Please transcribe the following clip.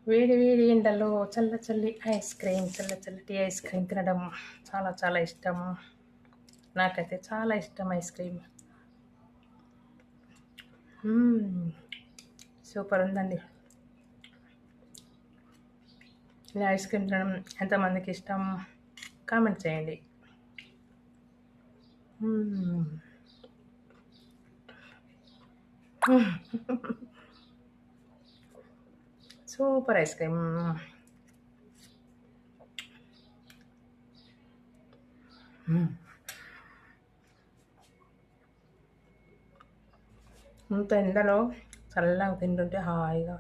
వేడి వేడి ఎండలో చల్ల చల్లి ఐస్ క్రీమ్, చల్లటి ఐస్ క్రీమ్ తినడం చాలా చాలా ఇష్టము. నాకైతే చాలా ఇష్టం ఐస్ క్రీమ్. సూపర్ ఉందండి. ఇలా ఐస్ క్రీమ్ తినడం ఎంతమందికి ఇష్టం కామెంట్ చేయండి. Super ice cream. ఇంత ఎండలో చల్లగా తింటుంటే హాయిగా.